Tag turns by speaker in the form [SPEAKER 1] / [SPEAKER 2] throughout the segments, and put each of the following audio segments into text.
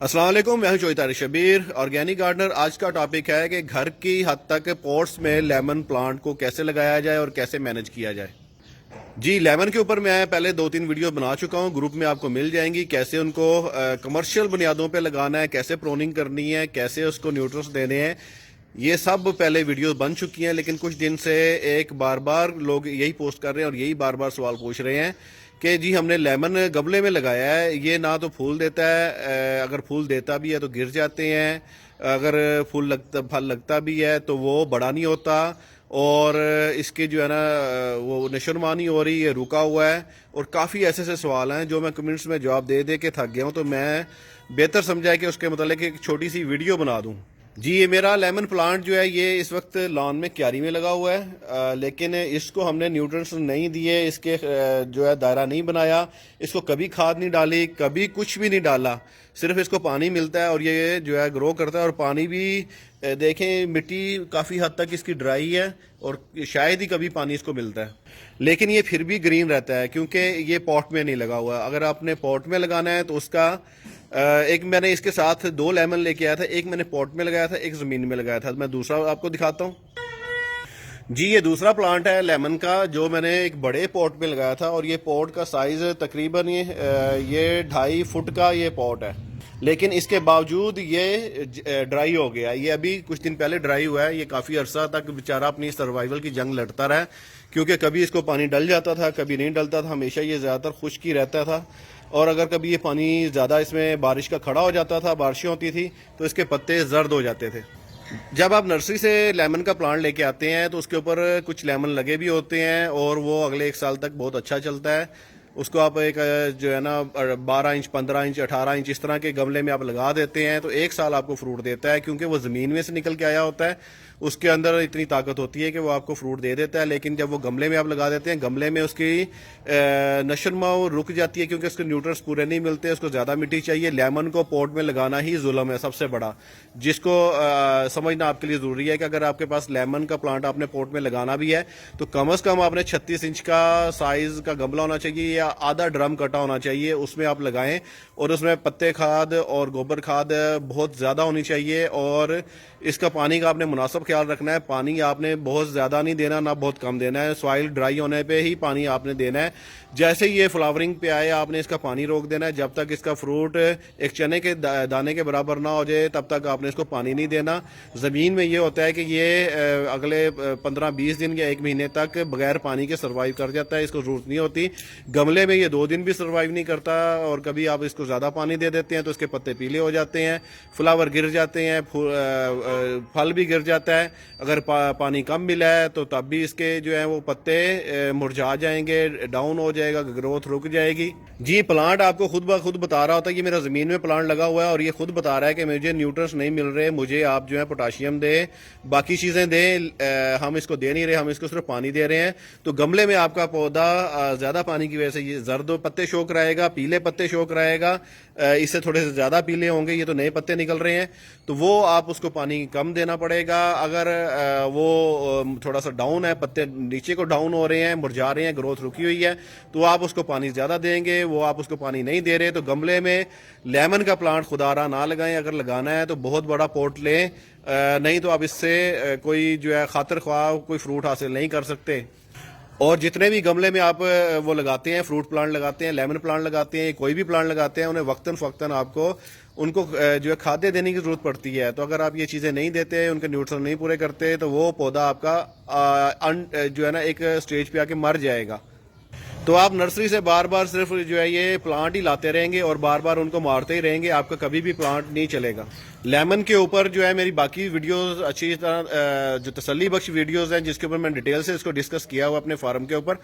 [SPEAKER 1] अस्सलाम वालेकुम, मैं हूं चौधरी शबीर, ऑर्गेनिक गार्डनर। आज का टॉपिक है कि घर की हद तक पॉट्स में लेमन प्लांट को कैसे लगाया जाए और कैसे मैनेज किया जाए। जी, लेमन के ऊपर मैं पहले 2-3 वीडियो बना चुका हूं, ग्रुप में आपको मिल जाएंगी। कैसे उनको कमर्शियल बुनियादों पे लगाना है, कैसे प्रोनिंग करनी है, कैसे उसको न्यूट्रिएंट्स देने हैं, ये सब पहले वीडियो बन चुकी हैं। लेकिन कुछ दिन से एक बार बार लोग यही पोस्ट कर रहे हैं और यही बार बार सवाल पूछ रहे हैं कि जी हमने लेमन गमले में लगाया है, ये ना तो फूल देता है, अगर फूल देता भी है तो गिर जाते हैं, अगर फल लगता भी है तो वो बड़ा नहीं होता, और इसके जो है ना वो नशोनुमा नहीं हो रही, ये रुका हुआ है। और काफ़ी ऐसे ऐसे सवाल हैं जो मैं कमेंट्स में जवाब दे दे के थक गया हूँ, तो मैं बेहतर समझा कि उसके मतलब एक छोटी सी वीडियो बना दूँ। जी, ये मेरा लेमन प्लांट जो है ये इस वक्त लॉन में क्यारी में लगा हुआ है, लेकिन इसको हमने न्यूट्रिएंट्स नहीं दिए, इसके जो है दायरा नहीं बनाया, इसको कभी खाद नहीं डाली, कभी कुछ भी नहीं डाला, सिर्फ इसको पानी मिलता है और ये जो है ग्रो करता है। और पानी भी देखें, मिट्टी काफ़ी हद तक इसकी ड्राई है और शायद ही कभी पानी इसको मिलता है, लेकिन ये फिर भी ग्रीन रहता है क्योंकि ये पॉट में नहीं लगा हुआ। अगर आपने पॉट में लगाना है तो उसका एक मैंने इसके साथ 2 लेमन लेके आया था, एक मैंने पॉट में लगाया था, एक ज़मीन में लगाया था। मैं दूसरा आपको दिखाता हूँ। जी, ये दूसरा प्लांट है लेमन का जो मैंने एक बड़े पॉट में लगाया था, और ये पॉट का साइज़ तकरीबन ये 2.5 फुट का ये पॉट है, लेकिन इसके बावजूद ये ड्राई हो गया। ये अभी कुछ दिन पहले ड्राई हुआ है। ये काफ़ी अरसा तक बेचारा अपनी सर्वाइवल की जंग लड़ता रहा, क्योंकि कभी इसको पानी डल जाता था, कभी नहीं डलता था, हमेशा ये ज़्यादातर खुश्क ही रहता था। और अगर कभी ये पानी ज़्यादा इसमें बारिश का खड़ा हो जाता था, बारिशें होती थी, तो इसके पत्ते जर्द हो जाते थे। जब आप नर्सरी से लेमन का प्लांट लेके आते हैं तो उसके ऊपर कुछ लेमन लगे भी होते हैं और वो अगले 1 साल तक बहुत अच्छा चलता है। उसको आप एक जो है ना 12 इंच, 15 इंच, 18 इंच इस तरह के गमले में आप लगा देते हैं तो 1 साल आपको फ्रूट देता है, क्योंकि वो ज़मीन में से निकल के आया होता है, उसके अंदर इतनी ताकत होती है कि वो आपको फ्रूट दे देता है। लेकिन जब वो गमले में आप लगा देते हैं, गमले में उसकी नशोनुमा रुक जाती है, क्योंकि उसके न्यूट्रिएंट्स पूरे नहीं मिलते, उसको ज़्यादा मिट्टी चाहिए। लेमन को पॉट में लगाना ही जुल्म है सबसे बड़ा, जिसको समझना आपके लिए ज़रूरी है कि अगर आपके पास लेमन का प्लांट आपने पॉट में लगाना भी है तो कम से कम आपने 36 इंच का साइज़ का गमला होना चाहिए या आधा ड्रम कटा होना चाहिए, उसमें आप लगाएं। और उसमें पत्ते खाद और गोबर खाद बहुत ज़्यादा होनी चाहिए, और इसका पानी का आपने मुनासिब ख्याल रखना है। पानी आपने बहुत ज़्यादा नहीं देना, ना बहुत कम देना है। सॉइल ड्राई होने पे ही पानी आपने देना है। जैसे ही ये फ्लावरिंग पे आए आपने इसका पानी रोक देना है। जब तक इसका फ्रूट एक चने के दाने के बराबर ना हो जाए तब तक आपने इसको पानी नहीं देना। ज़मीन में ये होता है कि ये अगले 15-20 दिन या 1 महीने तक बगैर पानी के सर्वाइव कर जाता है, इसको ज़रूरत नहीं होती। गमले में ये 2 दिन भी सर्वाइव नहीं करता, और कभी आप इसको ज़्यादा पानी दे देते हैं तो इसके पत्ते पीले हो जाते हैं, फ्लावर गिर जाते हैं, फल भी गिर जाता है। अगर पानी कम मिला है तो तब भी इसके जो है वो पत्ते मुरझा जाएंगे, डाउन हो जाएगा, ग्रोथ रुक जाएगी। जी, प्लांट आपको खुद ब खुद बता रहा होता है। ये मेरा ज़मीन में प्लांट लगा हुआ है और ये खुद बता रहा है कि मुझे न्यूट्रिएंट्स नहीं मिल रहे, मुझे आप जो है पोटाशियम दे, बाकी चीज़ें दें, हम इसको दे नहीं रहे, हम इसको सिर्फ पानी दे रहे हैं। तो गमले में आपका पौधा ज़्यादा पानी की वजह से ये जर्द पत्ते शौक रहेगा, पीले पत्ते शौक रहेगा, इससे थोड़े से ज़्यादा पीले होंगे, ये तो नए पत्ते निकल रहे हैं, तो वो आप उसको पानी कम देना पड़ेगा। अगर वो थोड़ा सा डाउन है, पत्ते नीचे को डाउन हो रहे हैं, मुरझा रहे हैं, ग्रोथ रुकी हुई है, तो आप उसको पानी ज़्यादा देंगे। वो आप उसको पानी नहीं दे रहे तो गमले में लेमन का प्लांट खुदारा ना लगाएं। अगर लगाना है तो बहुत बड़ा पॉट लें, नहीं तो आप इससे कोई जो है खातिर ख्वाह कोई फ्रूट हासिल नहीं कर सकते। और जितने भी गमले में आप वो लगाते हैं, फ्रूट प्लांट लगाते हैं, लेमन प्लांट लगाते हैं, कोई भी प्लांट लगाते हैं, उन्हें वक्तन फ़वक्तन आपको उनको जो है खाद्य देने की ज़रूरत पड़ती है। तो अगर आप ये चीज़ें नहीं देते, उनके न्यूट्रिएंट्स नहीं पूरे करते, तो वो पौधा आपका जो है ना एक स्टेज पे आके मर जाएगा। तो आप नर्सरी से बार बार सिर्फ जो है ये प्लांट ही लाते रहेंगे और बार बार उनको मारते ही रहेंगे, आपका कभी भी प्लांट नहीं चलेगा। लेमन के ऊपर जो है मेरी बाकी वीडियोस अच्छी तरह जो तसल्ली बख्श वीडियोस हैं, जिसके ऊपर मैं डिटेल से इसको डिस्कस किया हुआ अपने फार्म के ऊपर,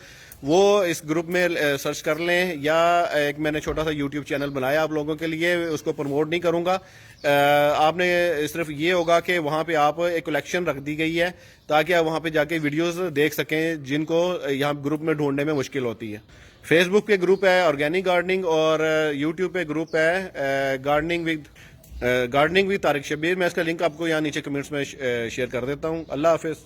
[SPEAKER 1] वो इस ग्रुप में सर्च कर लें, या एक मैंने छोटा सा यूट्यूब चैनल बनाया आप लोगों के लिए, उसको प्रमोट नहीं करूँगा। आपने सिर्फ ये होगा कि वहाँ पे आप एक कलेक्शन रख दी गई है ताकि आप वहाँ पे जाके वीडियोस देख सकें जिनको यहाँ ग्रुप में ढूंढने में मुश्किल होती है। फेसबुक पे ग्रुप है ऑर्गेनिक गार्डनिंग, और यूट्यूब पे ग्रुप है गार्डनिंग विद तारिक शबीर। मैं इसका लिंक आपको यहाँ नीचे कमेंट्स में शेयर कर देता हूँ। अल्लाह हाफिज़।